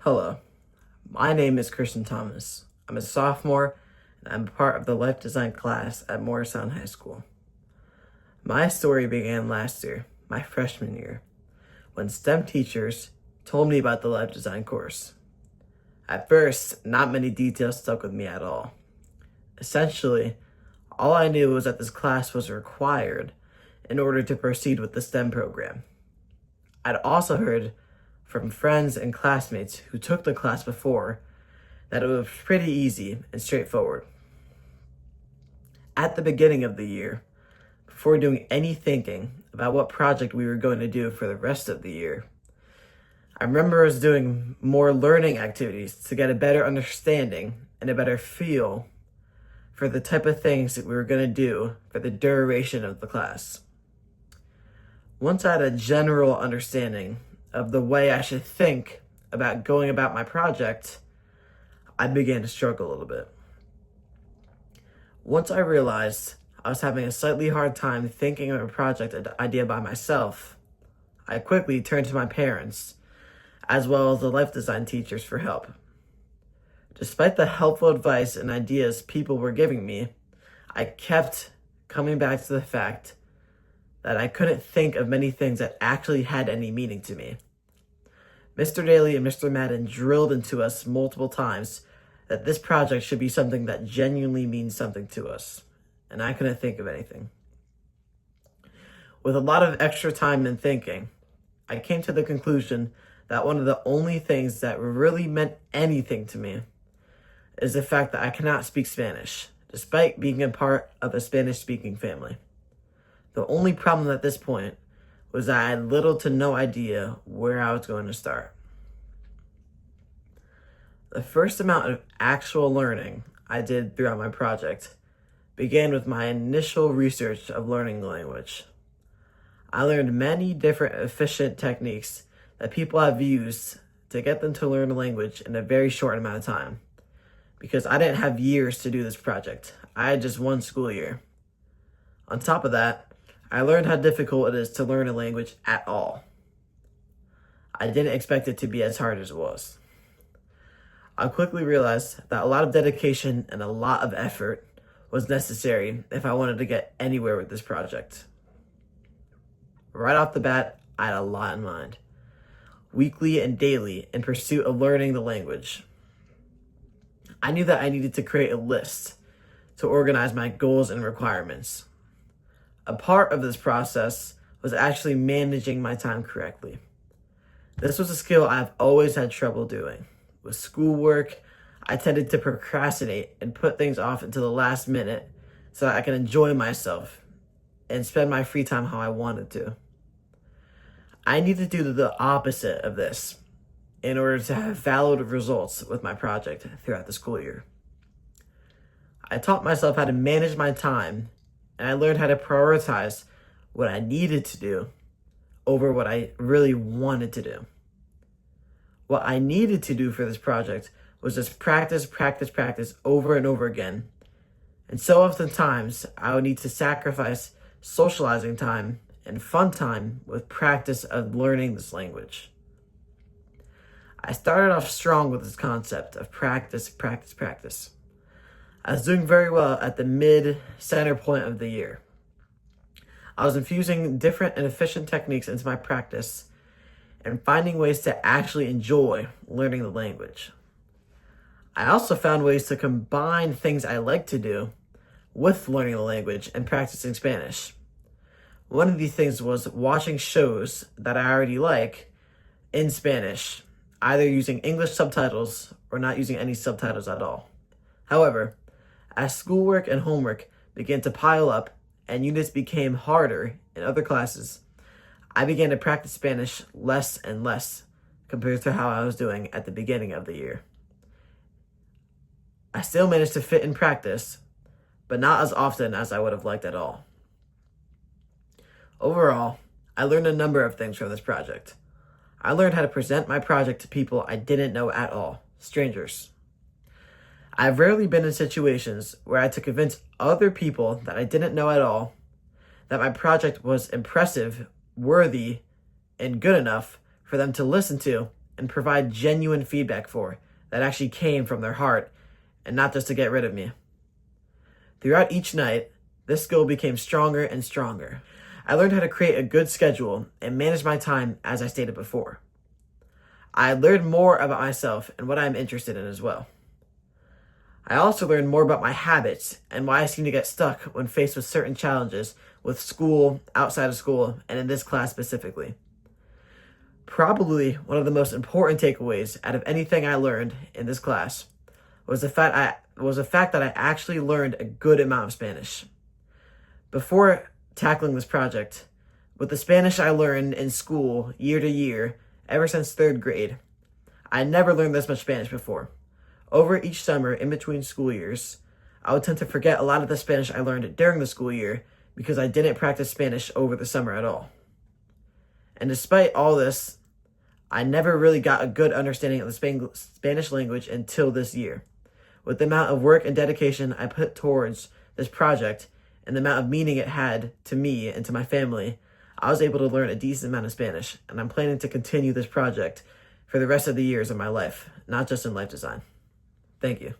Hello, my name is Christian Thomas. I'm a sophomore and I'm part of the life design class at Morristown High School. My story began last year, my freshman year, when STEM teachers told me about the life design course. At first, not many details stuck with me at all. Essentially, all I knew was that this class was required in order to proceed with the STEM program. I'd also heard from friends and classmates who took the class before that it was pretty easy and straightforward. At the beginning of the year, before doing any thinking about what project we were going to do for the rest of the year, I remember us doing more learning activities to get a better understanding and a better feel for the type of things that we were going to do for the duration of the class. Once I had a general understanding of the way I should think about going about my project, I began to struggle a little bit. Once I realized I was having a slightly hard time thinking of a project idea by myself, I quickly turned to my parents, as well as the life design teachers, for help. Despite the helpful advice and ideas people were giving me, I kept coming back to the fact that I couldn't think of many things that actually had any meaning to me. Mr. Daly and Mr. Madden drilled into us multiple times that this project should be something that genuinely means something to us, and I couldn't think of anything. With a lot of extra time and thinking, I came to the conclusion that one of the only things that really meant anything to me is the fact that I cannot speak Spanish, despite being a part of a Spanish-speaking family. The only problem at this point was that I had little to no idea where I was going to start. The first amount of actual learning I did throughout my project began with my initial research of learning the language. I learned many different efficient techniques that people have used to get them to learn a language in a very short amount of time, because I didn't have years to do this project. I had just one school year. On top of that, I learned how difficult it is to learn a language at all. I didn't expect it to be as hard as it was. I quickly realized that a lot of dedication and a lot of effort was necessary if I wanted to get anywhere with this project. Right off the bat, I had a lot in mind, weekly and daily, in pursuit of learning the language. I knew that I needed to create a list to organize my goals and requirements. A part of this process was actually managing my time correctly. This was a skill I've always had trouble doing. With schoolwork, I tended to procrastinate and put things off until the last minute so that I could enjoy myself and spend my free time how I wanted to. I needed to do the opposite of this in order to have valid results with my project throughout the school year. I taught myself how to manage my time, and I learned how to prioritize what I needed to do over what I really wanted to do. What I needed to do for this project was just practice over and over again. And so oftentimes, I would need to sacrifice socializing time and fun time with practice of learning this language. I started off strong with this concept of practice. I was doing very well at the mid-center point of the year. I was infusing different and efficient techniques into my practice and finding ways to actually enjoy learning the language. I also found ways to combine things I like to do with learning the language and practicing Spanish. One of these things was watching shows that I already like in Spanish, either using English subtitles or not using any subtitles at all. However, as schoolwork and homework began to pile up and units became harder in other classes, I began to practice Spanish less and less compared to how I was doing at the beginning of the year. I still managed to fit in practice, but not as often as I would have liked at all. Overall, I learned a number of things from this project. I learned how to present my project to people I didn't know at all, strangers. I've rarely been in situations where I had to convince other people that I didn't know at all that my project was impressive, worthy, and good enough for them to listen to and provide genuine feedback for that actually came from their heart and not just to get rid of me. Throughout each night, this skill became stronger and stronger. I learned how to create a good schedule and manage my time as I stated before. I learned more about myself and what I'm interested in as well. I also learned more about my habits and why I seem to get stuck when faced with certain challenges with school, outside of school, and in this class specifically. Probably one of the most important takeaways out of anything I learned in this class was the fact that I actually learned a good amount of Spanish. Before tackling this project, with the Spanish I learned in school year to year, ever since third grade, I never learned this much Spanish before. Over each summer, in between school years, I would tend to forget a lot of the Spanish I learned during the school year because I didn't practice Spanish over the summer at all. And despite all this, I never really got a good understanding of the Spanish language until this year. With the amount of work and dedication I put towards this project and the amount of meaning it had to me and to my family, I was able to learn a decent amount of Spanish, and I'm planning to continue this project for the rest of the years of my life, not just in life design. Thank you.